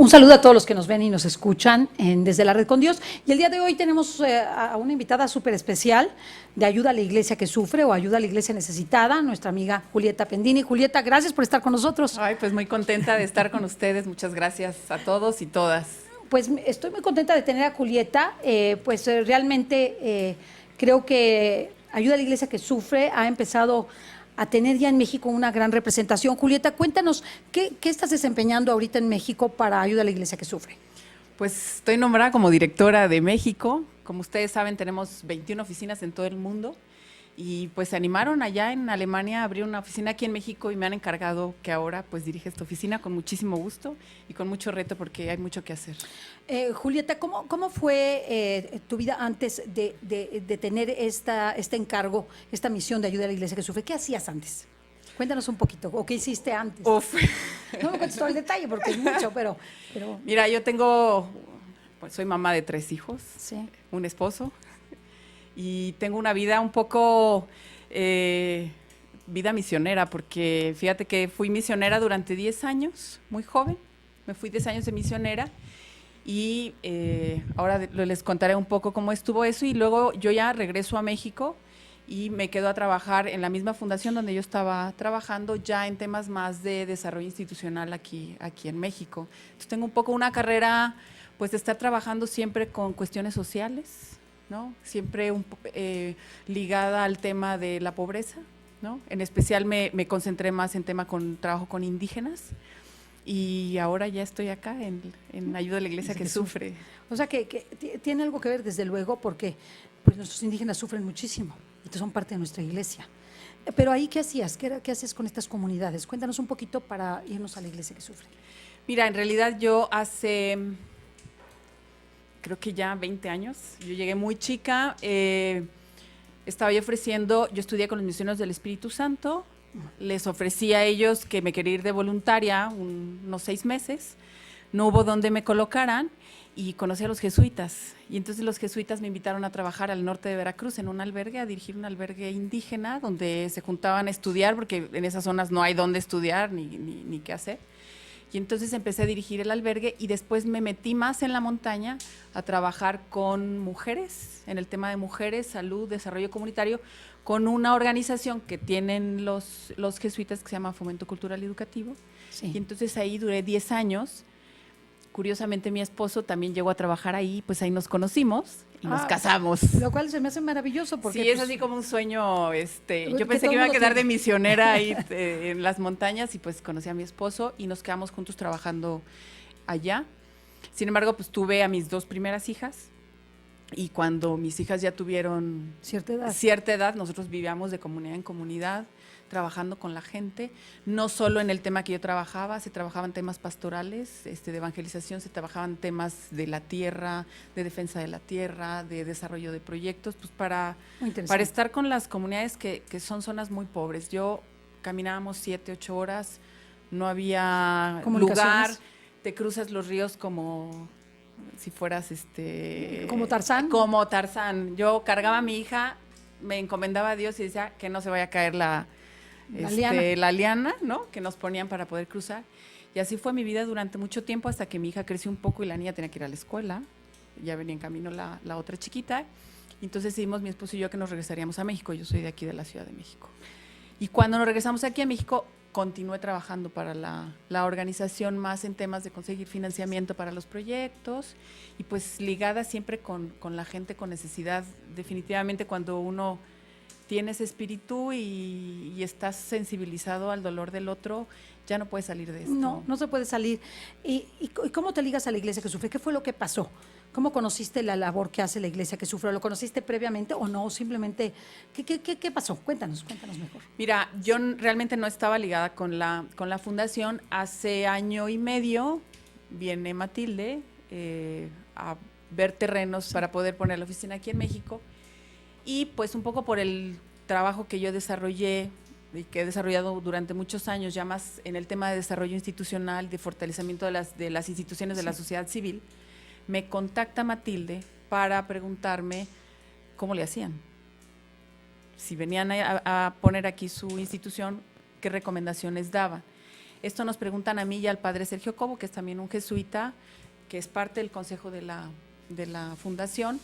Un saludo a todos los que nos ven y nos escuchan Desde la Red con Dios. Y el día de hoy tenemos a una invitada súper especial de Ayuda a la Iglesia que Sufre o Ayuda a la Iglesia Necesitada, nuestra amiga Julieta Pendini. Julieta, gracias por estar con nosotros. Ay, pues muy contenta de estar con ustedes. Muchas gracias a todos y todas. Pues estoy muy contenta de tener a Julieta. Realmente creo que Ayuda a la Iglesia que Sufre ha empezado a tener ya en México una gran representación. Julieta, cuéntanos, ¿qué estás desempeñando ahorita en México para Ayuda a la Iglesia que Sufre? Pues estoy nombrada como directora de México. Como ustedes saben, tenemos 21 oficinas en todo el mundo y pues se animaron allá en Alemania a abrir una oficina aquí en México y me han encargado que ahora pues dirige esta oficina con muchísimo gusto y con mucho reto porque hay mucho que hacer. Julieta, ¿cómo fue tu vida antes de tener este encargo, esta misión de Ayuda a la Iglesia que Sufre? ¿Qué hacías antes? Cuéntanos un poquito, o qué hiciste antes. Uf. No me cuentes todo el detalle porque es mucho, pero... Mira, pues soy mamá de 3 hijos, sí, un esposo, y tengo una vida un poco, vida misionera, porque fíjate que fui misionera durante 10 años, muy joven, me fui 10 años de misionera, y ahora les contaré un poco cómo estuvo eso, y luego yo ya regreso a México, y me quedo a trabajar en la misma fundación donde yo estaba trabajando ya en temas más de desarrollo institucional aquí en México. Entonces tengo un poco una carrera pues de estar trabajando siempre con cuestiones sociales, ¿no? Siempre ligada al tema de la pobreza, ¿no? En especial me concentré más en trabajo con indígenas y ahora ya estoy acá en Ayuda a la Iglesia que Sufre. O sea que tiene algo que ver desde luego porque pues nuestros indígenas sufren muchísimo y son parte de nuestra iglesia. Pero ahí, ¿qué hacías? ¿Qué haces con estas comunidades? Cuéntanos un poquito para irnos a la Iglesia que Sufre. Mira, en realidad yo creo que ya 20 años, yo llegué muy chica, estaba yo estudié con los misioneros del Espíritu Santo, les ofrecí a ellos que me quería ir de voluntaria unos 6 meses, no hubo donde me colocaran, y conocí a los jesuitas, y entonces los jesuitas me invitaron a trabajar al norte de Veracruz en un albergue, a dirigir un albergue indígena donde se juntaban a estudiar, porque en esas zonas no hay dónde estudiar ni qué hacer. Y entonces empecé a dirigir el albergue y después me metí más en la montaña a trabajar con mujeres, en el tema de mujeres, salud, desarrollo comunitario, con una organización que tienen los jesuitas que se llama Fomento Cultural y Educativo. Sí. Y entonces ahí duré 10 años. Curiosamente mi esposo también llegó a trabajar ahí, pues ahí nos conocimos y nos casamos. Lo cual se me hace maravilloso porque… Sí, es así como un sueño, yo pensé que iba a quedar de misionera ahí en las montañas y pues conocí a mi esposo y nos quedamos juntos trabajando allá. Sin embargo, pues tuve a mis 2 primeras hijas y cuando mis hijas ya tuvieron cierta edad, nosotros vivíamos de comunidad en comunidad, trabajando con la gente, no solo en el tema que yo trabajaba, se trabajaban temas pastorales, de evangelización, se trabajaban temas de la tierra, de defensa de la tierra, de desarrollo de proyectos, pues para estar con las comunidades que son zonas muy pobres. Yo caminábamos 7, 8 horas, no había lugar, te cruzas los ríos como si fueras ¿como Tarzán? Como Tarzán. Yo cargaba a mi hija, me encomendaba a Dios y decía que no se vaya a caer la liana, ¿no? Que nos ponían para poder cruzar. Y así fue mi vida durante mucho tiempo hasta que mi hija creció un poco y la niña tenía que ir a la escuela. Ya venía en camino la otra chiquita. Y entonces decidimos mi esposo y yo que nos regresaríamos a México. Yo soy de aquí de la Ciudad de México. Y cuando nos regresamos aquí a México, continué trabajando para la organización más en temas de conseguir financiamiento para los proyectos y pues ligada siempre con la gente con necesidad. Definitivamente cuando uno tiene ese espíritu y estás sensibilizado al dolor del otro, ya no puedes salir de esto. No se puede salir. ¿Y cómo te ligas a la Iglesia que Sufre? ¿Qué fue lo que pasó? ¿Cómo conociste la labor que hace la Iglesia que Sufre? ¿Lo conociste previamente o no? Simplemente, ¿qué pasó? Cuéntanos mejor. Mira, yo realmente no estaba ligada con la fundación. Hace 1 año y medio viene Matilde a ver terrenos para poder poner la oficina aquí en México. Y pues un poco por el trabajo que yo desarrollé y que he desarrollado durante muchos años, ya más en el tema de desarrollo institucional, de fortalecimiento de las instituciones de la sociedad civil, me contacta Matilde para preguntarme cómo le hacían. Si venían a poner aquí su institución, qué recomendaciones daban. Esto nos preguntan a mí y al padre Sergio Cobo, que es también un jesuita, que es parte del consejo de la fundación.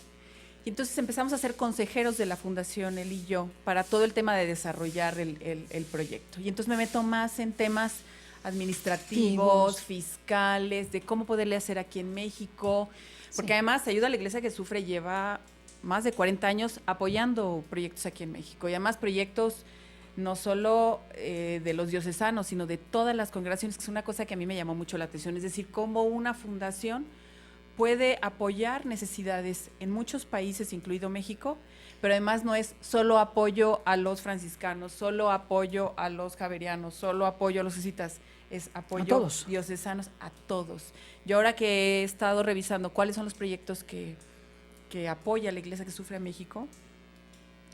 Y entonces empezamos a ser consejeros de la fundación, él y yo, para todo el tema de desarrollar el proyecto. Y entonces me meto más en temas administrativos, fiscales, de cómo poderle hacer aquí en México, porque además Ayuda a la Iglesia que Sufre lleva más de 40 años apoyando proyectos aquí en México, y además proyectos no solo de los diocesanos, sino de todas las congregaciones, que es una cosa que a mí me llamó mucho la atención, es decir, cómo una fundación puede apoyar necesidades en muchos países, incluido México, pero además no es solo apoyo a los franciscanos, solo apoyo a los javerianos, solo apoyo a los jesuitas, es apoyo a todos, diocesanos, a todos. Yo ahora que he estado revisando cuáles son los proyectos que apoya la Iglesia que Sufre a México,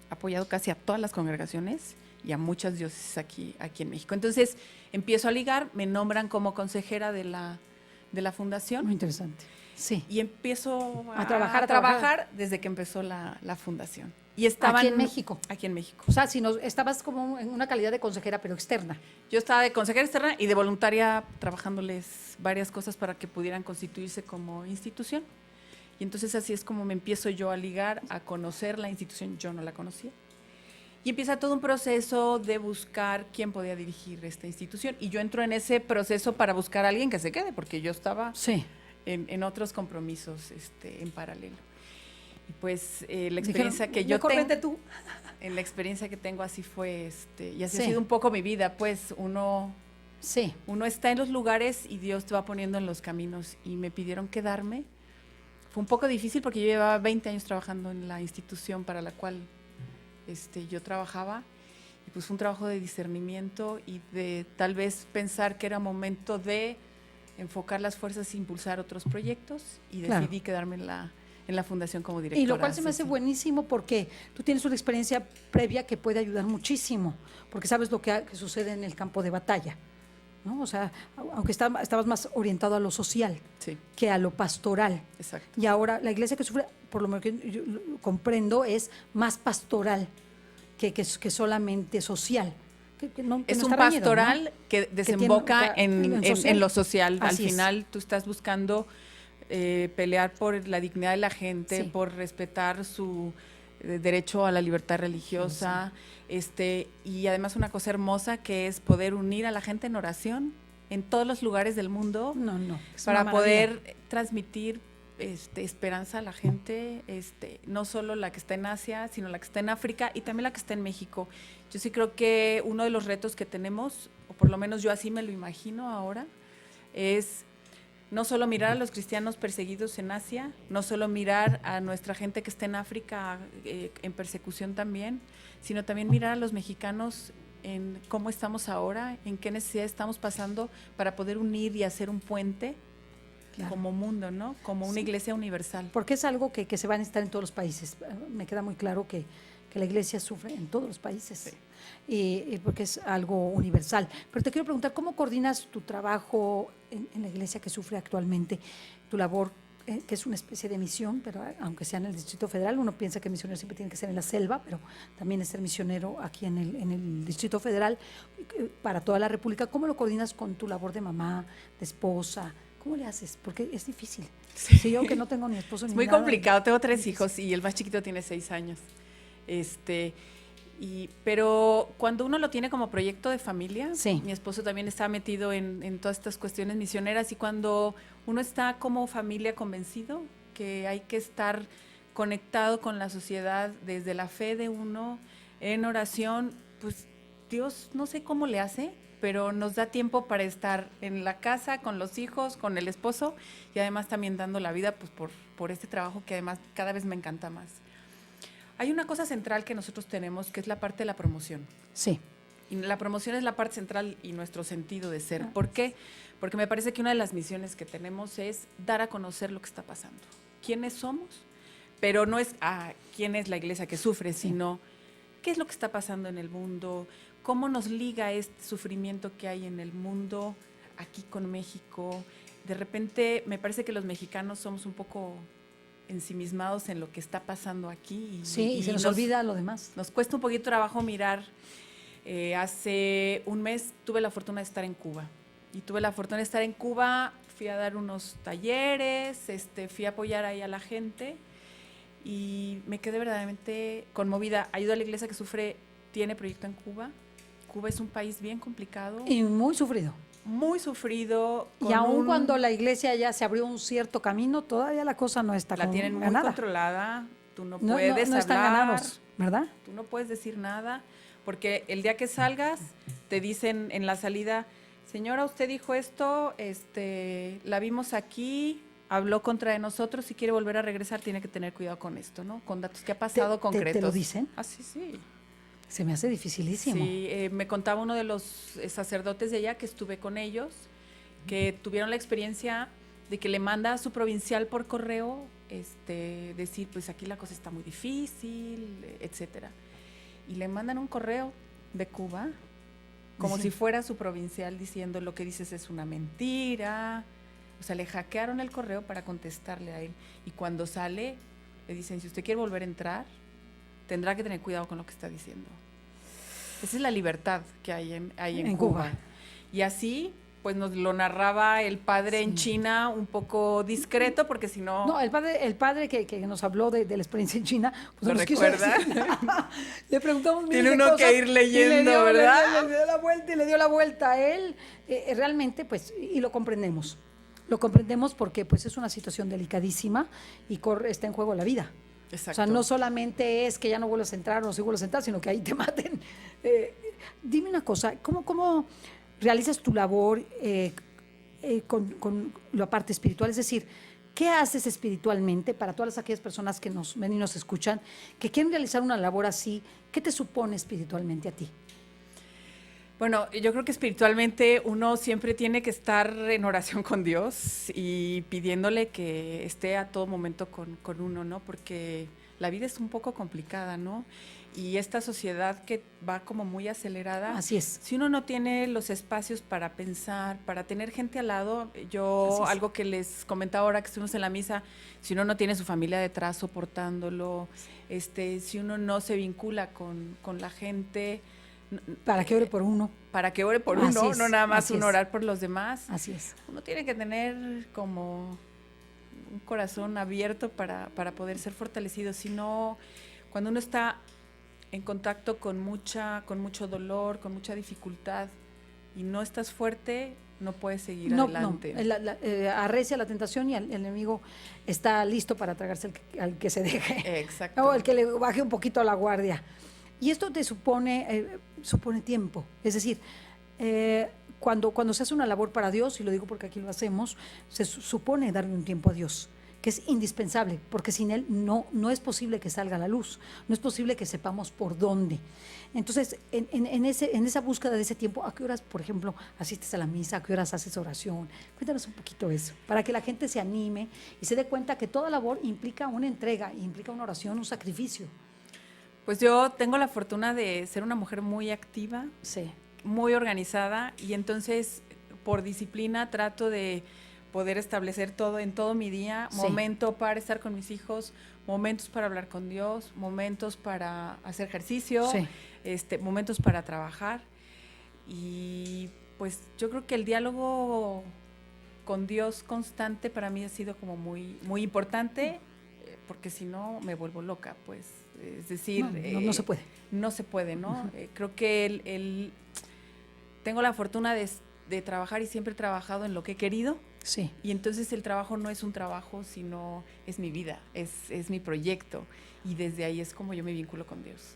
ha apoyado casi a todas las congregaciones y a muchas diócesis aquí en México. Entonces empiezo a ligar, me nombran como consejera de la fundación. Muy interesante. Sí. Y empiezo a trabajar desde que empezó la fundación. Y estaban aquí en México. Aquí en México. O sea, si no, estabas como en una calidad de consejera, pero externa. Yo estaba de consejera externa y de voluntaria trabajándoles varias cosas para que pudieran constituirse como institución. Y entonces así es como me empiezo yo a ligar, a conocer la institución. Yo no la conocía. Y empieza todo un proceso de buscar quién podía dirigir esta institución. Y yo entro en ese proceso para buscar a alguien que se quede, porque yo estaba... Sí. En otros compromisos en paralelo. Y pues la experiencia que en la experiencia que tengo así fue, y así ha sido un poco mi vida, pues uno está en los lugares y Dios te va poniendo en los caminos, y me pidieron quedarme. Fue un poco difícil porque yo llevaba 20 años trabajando en la institución para la cual yo trabajaba, y pues fue un trabajo de discernimiento y de tal vez pensar que era momento de enfocar las fuerzas e impulsar otros proyectos, y decidí quedarme en la fundación como directora. Y lo cual se me hace buenísimo, porque tú tienes una experiencia previa que puede ayudar muchísimo, porque sabes lo que sucede en el campo de batalla, ¿no? O sea, aunque estabas más orientado a lo social que a lo pastoral. Exacto. Y ahora la Iglesia que Sufre, por lo menos que yo comprendo, es más pastoral que solamente social. Es un pastoral, ¿no?, que desemboca en lo social. Así al final tú estás buscando pelear por la dignidad de la gente, por respetar su derecho a la libertad religiosa, y además una cosa hermosa que es poder unir a la gente en oración en todos los lugares del mundo, para poder transmitir esperanza a la gente, no solo la que está en Asia, sino la que está en África y también la que está en México. Yo sí creo que uno de los retos que tenemos, o por lo menos yo así me lo imagino ahora, es no solo mirar a los cristianos perseguidos en Asia, no solo mirar a nuestra gente que está en África en persecución también, sino también mirar a los mexicanos en cómo estamos ahora, en qué necesidad estamos pasando, para poder unir y hacer un puente. Claro. Como mundo, ¿no? Como una iglesia universal. Porque es algo que se va a necesitar en todos los países. Me queda muy claro que la iglesia sufre en todos los países, y porque es algo universal. Pero te quiero preguntar, ¿cómo coordinas tu trabajo en la iglesia que sufre actualmente, tu labor, que es una especie de misión, pero aunque sea en el Distrito Federal? Uno piensa que el misionero siempre tiene que ser en la selva, pero también es ser misionero aquí en el Distrito Federal, para toda la República. ¿Cómo lo coordinas con tu labor de mamá, de esposa? ¿Cómo le haces? Porque es difícil. Sí, yo que no tengo ni esposo ni nada. Es muy complicado. Tengo 3 hijos y el más chiquito tiene 6 años. Pero cuando uno lo tiene como proyecto de familia, mi esposo también está metido en todas estas cuestiones misioneras, y cuando uno está como familia convencido que hay que estar conectado con la sociedad desde la fe de uno, en oración, pues Dios no sé cómo le hace, pero nos da tiempo para estar en la casa, con los hijos, con el esposo, y además también dando la vida pues por este trabajo que además cada vez me encanta más. Hay una cosa central que nosotros tenemos, que es la parte de la promoción. Sí. Y la promoción es la parte central y nuestro sentido de ser. ¿Por qué? Porque me parece que una de las misiones que tenemos es dar a conocer lo que está pasando. ¿Quiénes somos? Pero no es quién es la iglesia que sufre, sino qué es lo que está pasando en el mundo, cómo nos liga este sufrimiento que hay en el mundo aquí con México. De repente me parece que los mexicanos somos un poco ensimismados en lo que está pasando aquí. Y se nos olvida lo demás. Nos cuesta un poquito trabajo mirar. Hace un mes tuve la fortuna de estar en Cuba, y tuve la fortuna de estar en Cuba. Fui a dar unos talleres, fui a apoyar ahí a la gente y me quedé verdaderamente conmovida. Ayuda a la Iglesia que Sufre tiene proyecto en Cuba. Cuba es un país bien complicado. Y muy sufrido. Muy sufrido. Y aun cuando la iglesia ya se abrió un cierto camino, todavía la cosa no está la tienen muy ganada. Controlada. Tú no puedes hablar. No están ganados, ¿verdad? Tú no puedes decir nada, porque el día que salgas te dicen en la salida, señora, usted dijo esto, la vimos aquí, habló contra de nosotros, si quiere volver a regresar tiene que tener cuidado con esto, ¿no? Con datos que ha pasado concretos. ¿Te lo dicen? Ah, sí, sí. Se me hace dificilísimo. Sí, me contaba uno de los sacerdotes de allá que estuve con ellos, que tuvieron la experiencia de que le manda a su provincial por correo decir, pues aquí la cosa está muy difícil, etcétera. Y le mandan un correo de Cuba, como si fuera su provincial, diciendo lo que dices es una mentira. O sea, le hackearon el correo para contestarle a él. Y cuando sale, le dicen, si usted quiere volver a entrar, tendrá que tener cuidado con lo que está diciendo. Esa es la libertad que hay en Cuba. Y así, pues nos lo narraba el padre en China, un poco discreto, porque si no... No, el padre que nos habló de la experiencia en China, pues ¿lo nos recuerda? Le preguntamos Tiene uno que ir leyendo, ¿verdad? Le dio la vuelta y le dio la vuelta a él. Realmente, pues, y lo comprendemos. Lo comprendemos porque, pues, es una situación delicadísima y está en juego la vida. Exacto. O sea, no solamente es que ya no vuelvas a entrar o no se vuelvas a entrar, sino que ahí te maten. Dime una cosa, ¿cómo realizas tu labor con la parte espiritual? Es decir, ¿qué haces espiritualmente para todas aquellas personas que nos ven y nos escuchan, que quieren realizar una labor así? ¿Qué te supone espiritualmente a ti? Bueno, yo creo que espiritualmente uno siempre tiene que estar en oración con Dios y pidiéndole que esté a todo momento con uno, ¿no? Porque la vida es un poco complicada, ¿no? Y esta sociedad que va como muy acelerada. Así es. Si uno no tiene los espacios para pensar, para tener gente al lado, yo algo que les comentaba ahora que estuvimos en la misa, si uno no tiene su familia detrás soportándolo, si uno no se vincula con la gente. Para que ore por uno. Para que ore por uno, no nada más uno orar por los demás. Así es. Uno tiene que tener como un corazón abierto para poder ser fortalecido. Si no, cuando uno está en contacto con mucho dolor, con mucha dificultad y no estás fuerte, no puedes seguir adelante. No, arrecia la tentación y el enemigo está listo para tragarse al que se deje. Exacto. O el que le baje un poquito a la guardia. Y esto te supone tiempo. Es decir, cuando se hace una labor para Dios, y lo digo porque aquí lo hacemos, se supone darle un tiempo a Dios, que es indispensable, porque sin Él no es posible que salga a la luz, no es posible que sepamos por dónde. Entonces, en esa búsqueda de ese tiempo, ¿a qué horas, por ejemplo, asistes a la misa? ¿A qué horas haces oración? Cuéntanos un poquito eso, para que la gente se anime y se dé cuenta que toda labor implica una entrega, implica una oración, un sacrificio. Pues yo tengo la fortuna de ser una mujer muy activa, sí, muy organizada, y entonces por disciplina trato de poder establecer todo en todo mi día, sí, momento para estar con mis hijos, momentos para hablar con Dios, momentos para hacer ejercicio, sí, momentos para trabajar. Y pues yo creo que el diálogo con Dios constante para mí ha sido como muy, muy importante, porque si no me vuelvo loca, pues. Es decir, no se puede. No se puede, ¿no? Creo que tengo la fortuna de trabajar y siempre he trabajado en lo que he querido. Sí. Y entonces el trabajo no es un trabajo, sino es mi vida, es mi proyecto. Y desde ahí es como yo me vinculo con Dios.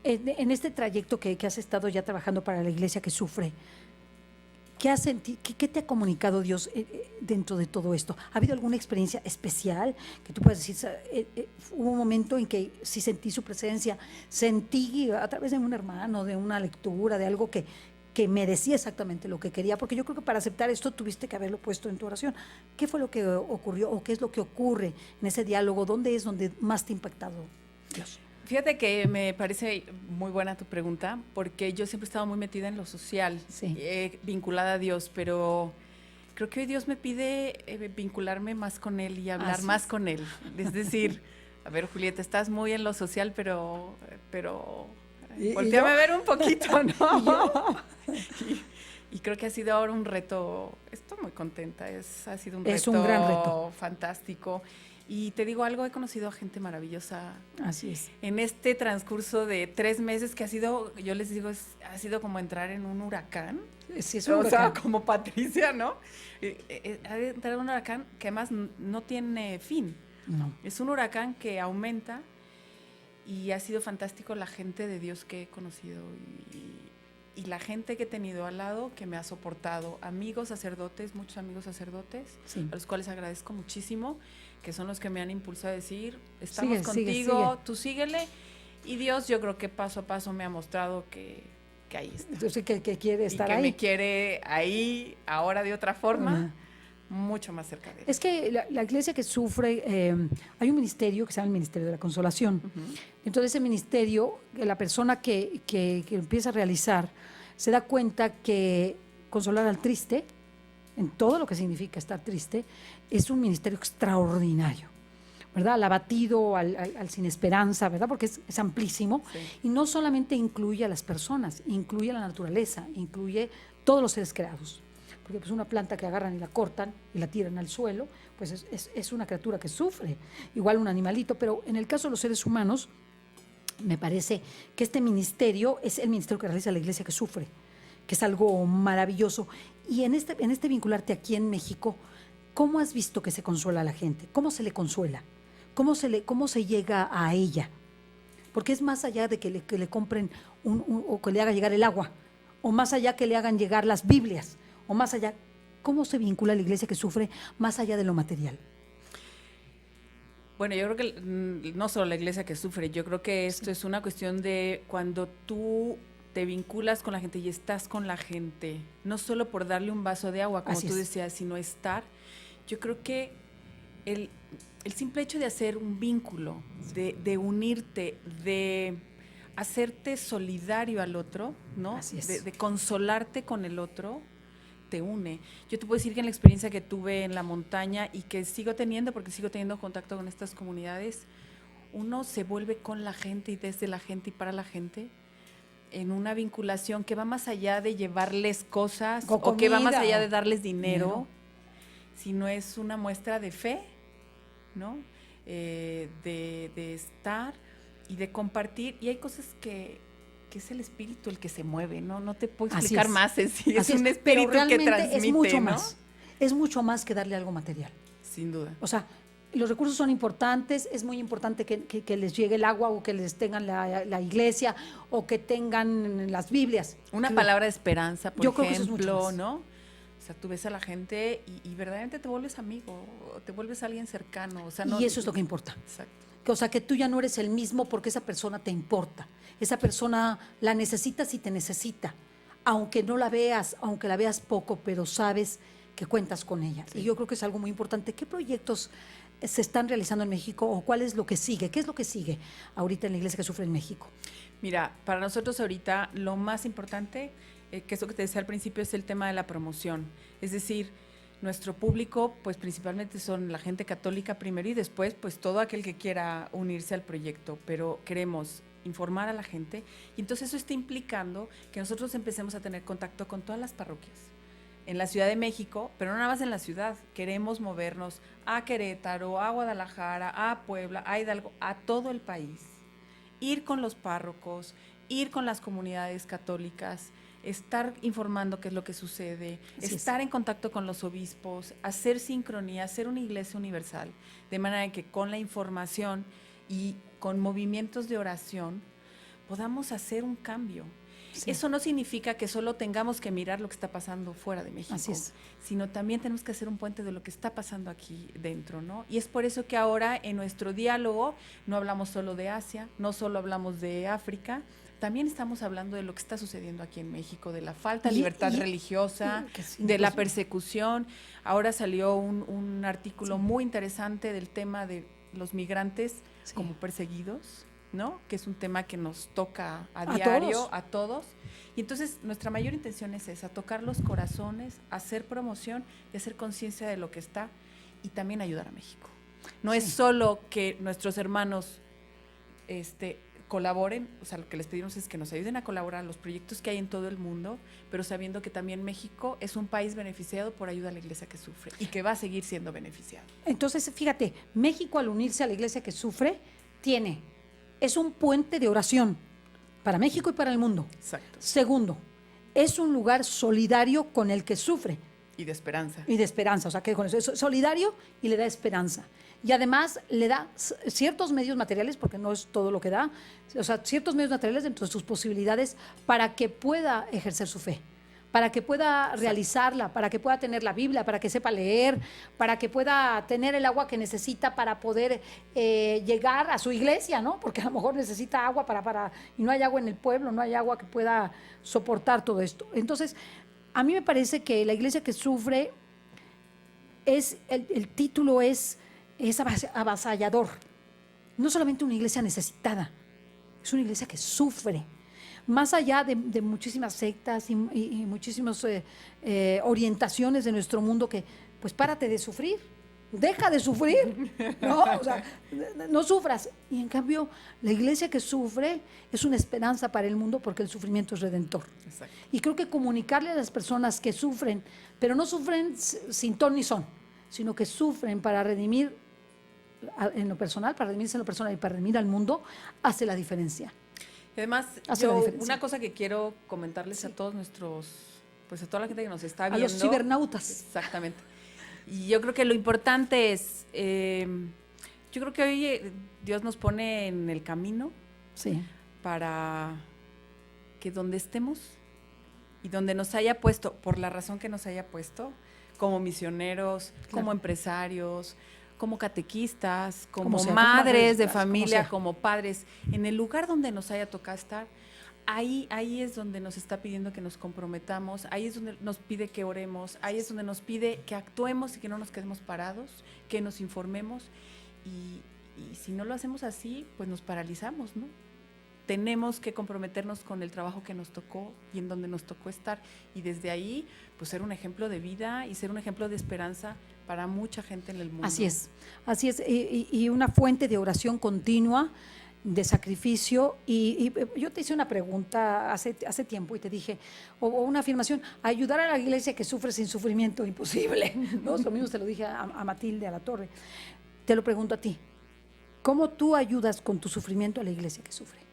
En este trayecto que has estado ya trabajando para la iglesia que sufre, ¿qué te ha comunicado Dios dentro de todo esto? ¿Ha habido alguna experiencia especial que tú puedas decir? Hubo un momento en que sí sentí su presencia, sentí a través de un hermano, de una lectura, de algo que me decía exactamente lo que quería, porque yo creo que para aceptar esto tuviste que haberlo puesto en tu oración. ¿Qué fue lo que ocurrió o qué es lo que ocurre en ese diálogo? ¿Dónde es donde más te ha impactado Dios? Fíjate que me parece muy buena tu pregunta, porque yo siempre he estado muy metida en lo social, sí, vinculada a Dios, pero creo que hoy Dios me pide vincularme más con Él y hablar más con Él. Es decir, a ver, Julieta, estás muy en lo social, pero voltéame a ver un poquito, ¿no? ¿Y creo que ha sido ahora un reto, estoy muy contenta, ha sido un Es reto un gran reto. fantástico. Y te digo algo, he conocido a gente maravillosa Así es. en este transcurso de 3 meses que ha sido, yo les digo, ha sido como entrar en un huracán. Sí, es un O sea, huracán. como Patricia, ¿no? Entrar en un huracán que además no tiene fin. No. Es un huracán que aumenta y ha sido fantástico la gente de Dios que he conocido y la gente que he tenido al lado que me ha soportado. Amigos sacerdotes, muchos amigos sacerdotes, Sí. a los cuales agradezco muchísimo, que son los que me han impulsado a decir, estamos Sigue, contigo, sigue. tú síguele. Y Dios, yo creo que paso a paso me ha mostrado que ahí está. Entonces, que quiere estar y que ahí. me quiere ahí, ahora de otra forma, Ajá. mucho más cerca de él. Es que la iglesia que sufre, hay un ministerio que se llama el Ministerio de la Consolación. Entonces, ese ministerio, la persona que empieza a realizar, se da cuenta que consolar al triste, en todo lo que significa estar triste, es un ministerio extraordinario, ¿verdad? Al abatido, al sin esperanza, ¿verdad? Porque es amplísimo. Sí. Y no solamente incluye a las personas, incluye a la naturaleza, incluye todos los seres creados. Porque pues una planta que agarran y la cortan y la tiran al suelo, pues es una criatura que sufre, igual un animalito, pero en el caso de los seres humanos, me parece que este ministerio es el ministerio que realiza la iglesia que sufre, que es algo maravilloso. Y en este vincularte aquí en México, ¿cómo has visto que se consuela a la gente? ¿Cómo se le consuela? ¿Cómo se llega a ella? Porque es más allá de que le compren o que le haga llegar el agua, o más allá que le hagan llegar las Biblias, o más allá, ¿cómo se vincula la iglesia que sufre más allá de lo material? Bueno, yo creo que no solo la iglesia que sufre, yo creo que esto es una cuestión de cuando tú te vinculas con la gente y estás con la gente, no solo por darle un vaso de agua, como Así tú es. decías, sino estar. Yo creo que el simple hecho de hacer un vínculo, de unirte, de hacerte solidario al otro, ¿no? Así es. De consolarte con el otro, te une. Yo te puedo decir que en la experiencia que tuve en la montaña y que sigo teniendo, porque sigo teniendo contacto con estas comunidades, uno se vuelve con la gente y desde la gente y para la gente en una vinculación que va más allá de llevarles cosas o que va más allá de darles dinero, sino es una muestra de fe, ¿no? De estar y de compartir. Y hay cosas que es el espíritu el que se mueve, ¿no? No te puedo explicar más. Es un espíritu que transmite, es mucho ¿no? más. Es mucho más que darle algo material. Sin duda. O sea, los recursos son importantes, es muy importante que les llegue el agua o que les tengan la iglesia o que tengan las Biblias. Una palabra de esperanza, por ejemplo, creo que eso es mucho más. ¿no? O sea, tú ves a la gente y verdaderamente te vuelves amigo, te vuelves alguien cercano. O sea, y eso es lo que importa. Exacto. O sea, que tú ya no eres el mismo porque esa persona te importa. Esa persona la necesitas y te necesita. Aunque no la veas, aunque la veas poco, pero sabes que cuentas con ella. Sí. Y yo creo que es algo muy importante. ¿Qué proyectos se están realizando en México o cuál es lo que sigue? ¿Qué es lo que sigue ahorita en la iglesia que sufre en México? Mira, para nosotros ahorita lo más importante, que es lo que te decía al principio, es el tema de la promoción. Es decir, nuestro público, pues principalmente son la gente católica primero y después, pues todo aquel que quiera unirse al proyecto, pero queremos informar a la gente y entonces eso está implicando que nosotros empecemos a tener contacto con todas las parroquias en la Ciudad de México, pero no nada más en la ciudad. Queremos movernos a Querétaro, a Guadalajara, a Puebla, a Hidalgo, a todo el país. Ir con los párrocos, ir con las comunidades católicas, estar informando qué es lo que sucede, estar en contacto con los obispos, hacer sincronía, hacer una iglesia universal, de manera que con la información y con movimientos de oración podamos hacer un cambio. Sí. Eso no significa que solo tengamos que mirar lo que está pasando fuera de México, sino también tenemos que hacer un puente de lo que está pasando aquí dentro, ¿no? Y es por eso que ahora en nuestro diálogo no hablamos solo de Asia, no solo hablamos de África, también estamos hablando de lo que está sucediendo aquí en México, de la falta de libertad religiosa, de la persecución. Ahora salió un artículo muy interesante del tema de los migrantes como perseguidos, ¿no? Que es un tema que nos toca a diario, a todos. Y entonces nuestra mayor intención es esa, tocar los corazones, hacer promoción y hacer conciencia de lo que está y también ayudar a México. No es solo que nuestros hermanos colaboren, o sea, lo que les pedimos es que nos ayuden a colaborar a los proyectos que hay en todo el mundo, pero sabiendo que también México es un país beneficiado por ayuda a la iglesia que sufre y que va a seguir siendo beneficiado. Entonces, fíjate, México al unirse a la iglesia que sufre, es un puente de oración para México y para el mundo. Exacto. Segundo, es un lugar solidario con el que sufre. Y de esperanza. Y de esperanza, o sea, que con eso es solidario y le da esperanza. Y además le da ciertos medios materiales, porque no es todo lo que da, o sea, ciertos medios materiales dentro de sus posibilidades para que pueda ejercer su fe, para que pueda realizarla, para que pueda tener la Biblia, para que sepa leer, para que pueda tener el agua que necesita para poder llegar a su iglesia, ¿no? Porque a lo mejor necesita agua y no hay agua en el pueblo, no hay agua que pueda soportar todo esto. Entonces, a mí me parece que la iglesia que sufre el título es avasallador. No solamente una iglesia necesitada, es una iglesia que sufre. Más allá de muchísimas sectas y muchísimas orientaciones de nuestro mundo que, pues párate de sufrir, deja de sufrir, ¿no? O sea, no sufras. Y en cambio, la iglesia que sufre es una esperanza para el mundo porque el sufrimiento es redentor. Exacto. Y creo que comunicarle a las personas que sufren, pero no sufren sin ton ni son, sino que sufren para redimir en lo personal, para redimirse en lo personal y para redimir al mundo, hace la diferencia. Y además, una cosa que quiero comentarles a todos pues a toda la gente que nos está viendo. A los cibernautas. Exactamente. Y yo creo que lo importante es, yo creo que hoy Dios nos pone en el camino para que donde estemos y donde nos haya puesto, por la razón que nos haya puesto, como misioneros, como empresarios, como catequistas, como madres de familia, como padres, en el lugar donde nos haya tocado estar, ahí es donde nos está pidiendo que nos comprometamos, ahí es donde nos pide que oremos, ahí es donde nos pide que actuemos y que no nos quedemos parados, que nos informemos y si no lo hacemos así, pues nos paralizamos, ¿no? Tenemos que comprometernos con el trabajo que nos tocó y en donde nos tocó estar y desde ahí, pues ser un ejemplo de vida y ser un ejemplo de esperanza para mucha gente en el mundo. Así es, y una fuente de oración continua, de sacrificio. Y yo te hice una pregunta hace tiempo y te dije, o una afirmación, ayudar a la iglesia que sufre sin sufrimiento, imposible, ¿no? Lo mismo se lo dije a Matilde, a la Torre. Te lo pregunto a ti, ¿cómo tú ayudas con tu sufrimiento a la iglesia que sufre?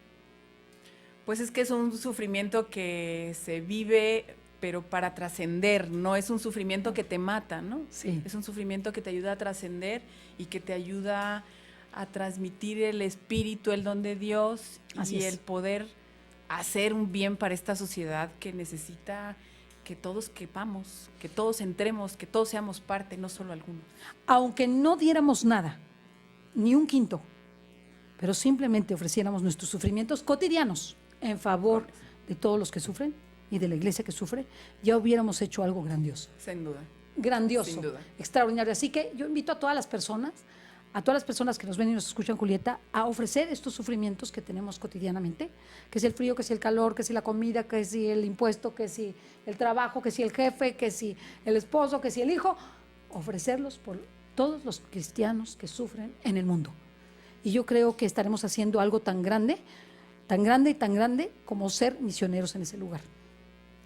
Pues es que es un sufrimiento que se vive, pero para trascender, no es un sufrimiento que te mata, ¿no? Sí. Es un sufrimiento que te ayuda a trascender y que te ayuda a transmitir el espíritu, el don de Dios y el poder hacer un bien para esta sociedad que necesita que todos quepamos, que todos entremos, que todos seamos parte, no solo algunos. Aunque no diéramos nada, ni un quinto, pero simplemente ofreciéramos nuestros sufrimientos cotidianos en favor de todos los que sufren y de la iglesia que sufre, ya hubiéramos hecho algo grandioso. Sin duda. Grandioso. Sin duda. Extraordinario. Así que yo invito a todas las personas que nos ven y nos escuchan, Julieta, a ofrecer estos sufrimientos que tenemos cotidianamente, que si el frío, que si el calor, que si la comida, que si el impuesto, que si el trabajo, que si el jefe, que si el esposo, que si el hijo, ofrecerlos por todos los cristianos que sufren en el mundo. Y yo creo que estaremos haciendo algo tan grande como ser misioneros en ese lugar.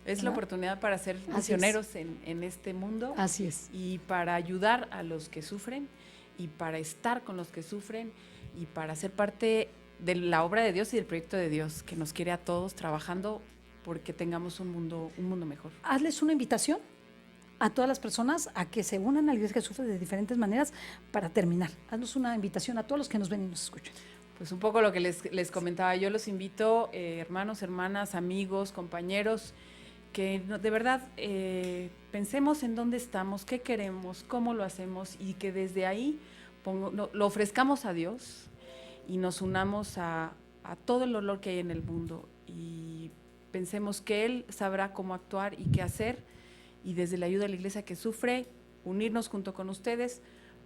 Es la oportunidad para ser misioneros en este mundo. Así es. Y para ayudar a los que sufren y para estar con los que sufren y para ser parte de la obra de Dios y del proyecto de Dios que nos quiere a todos trabajando porque tengamos un mundo mejor. Hazles una invitación a todas las personas a que se unan a la iglesia que sufre de diferentes maneras para terminar. Haznos una invitación a todos los que nos ven y nos escuchan. Pues un poco lo que les comentaba, yo los invito, hermanos, hermanas, amigos, compañeros, que de verdad pensemos en dónde estamos, qué queremos, cómo lo hacemos y que desde ahí lo ofrezcamos a Dios y nos unamos a todo el dolor que hay en el mundo y pensemos que Él sabrá cómo actuar y qué hacer y desde la ayuda de la iglesia que sufre, unirnos junto con ustedes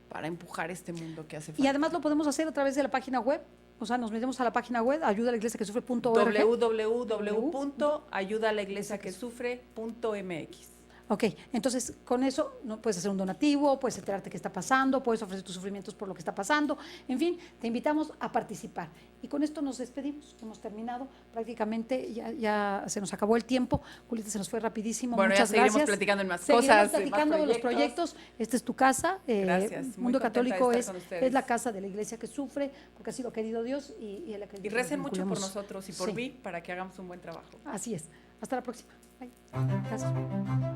para empujar este mundo que hace falta. Y además lo podemos hacer a través de la página web. O sea, nos metemos a la página web, ayudalaiglesiaquesufre.org. www.ayudalaiglesiaquesufre.mx. Ok, entonces con eso no puedes hacer un donativo, puedes enterarte qué está pasando, puedes ofrecer tus sufrimientos por lo que está pasando, en fin, te invitamos a participar. Y con esto nos despedimos, hemos terminado, prácticamente ya se nos acabó el tiempo, Julieta, se nos fue rapidísimo, Bueno, muchas ya seguiremos gracias. platicando en más Seguiremos cosas, platicando en más de los proyectos, esta es tu casa, Gracias, muy Mundo contenta de Católico estar con ustedes. es la casa de la iglesia que sufre, porque así lo ha querido Dios y Él ha querido Y que recen nos mucho por vinculemos. nosotros y por Sí, mí para que hagamos un buen trabajo. así es. Hasta la próxima. Bye. Gracias.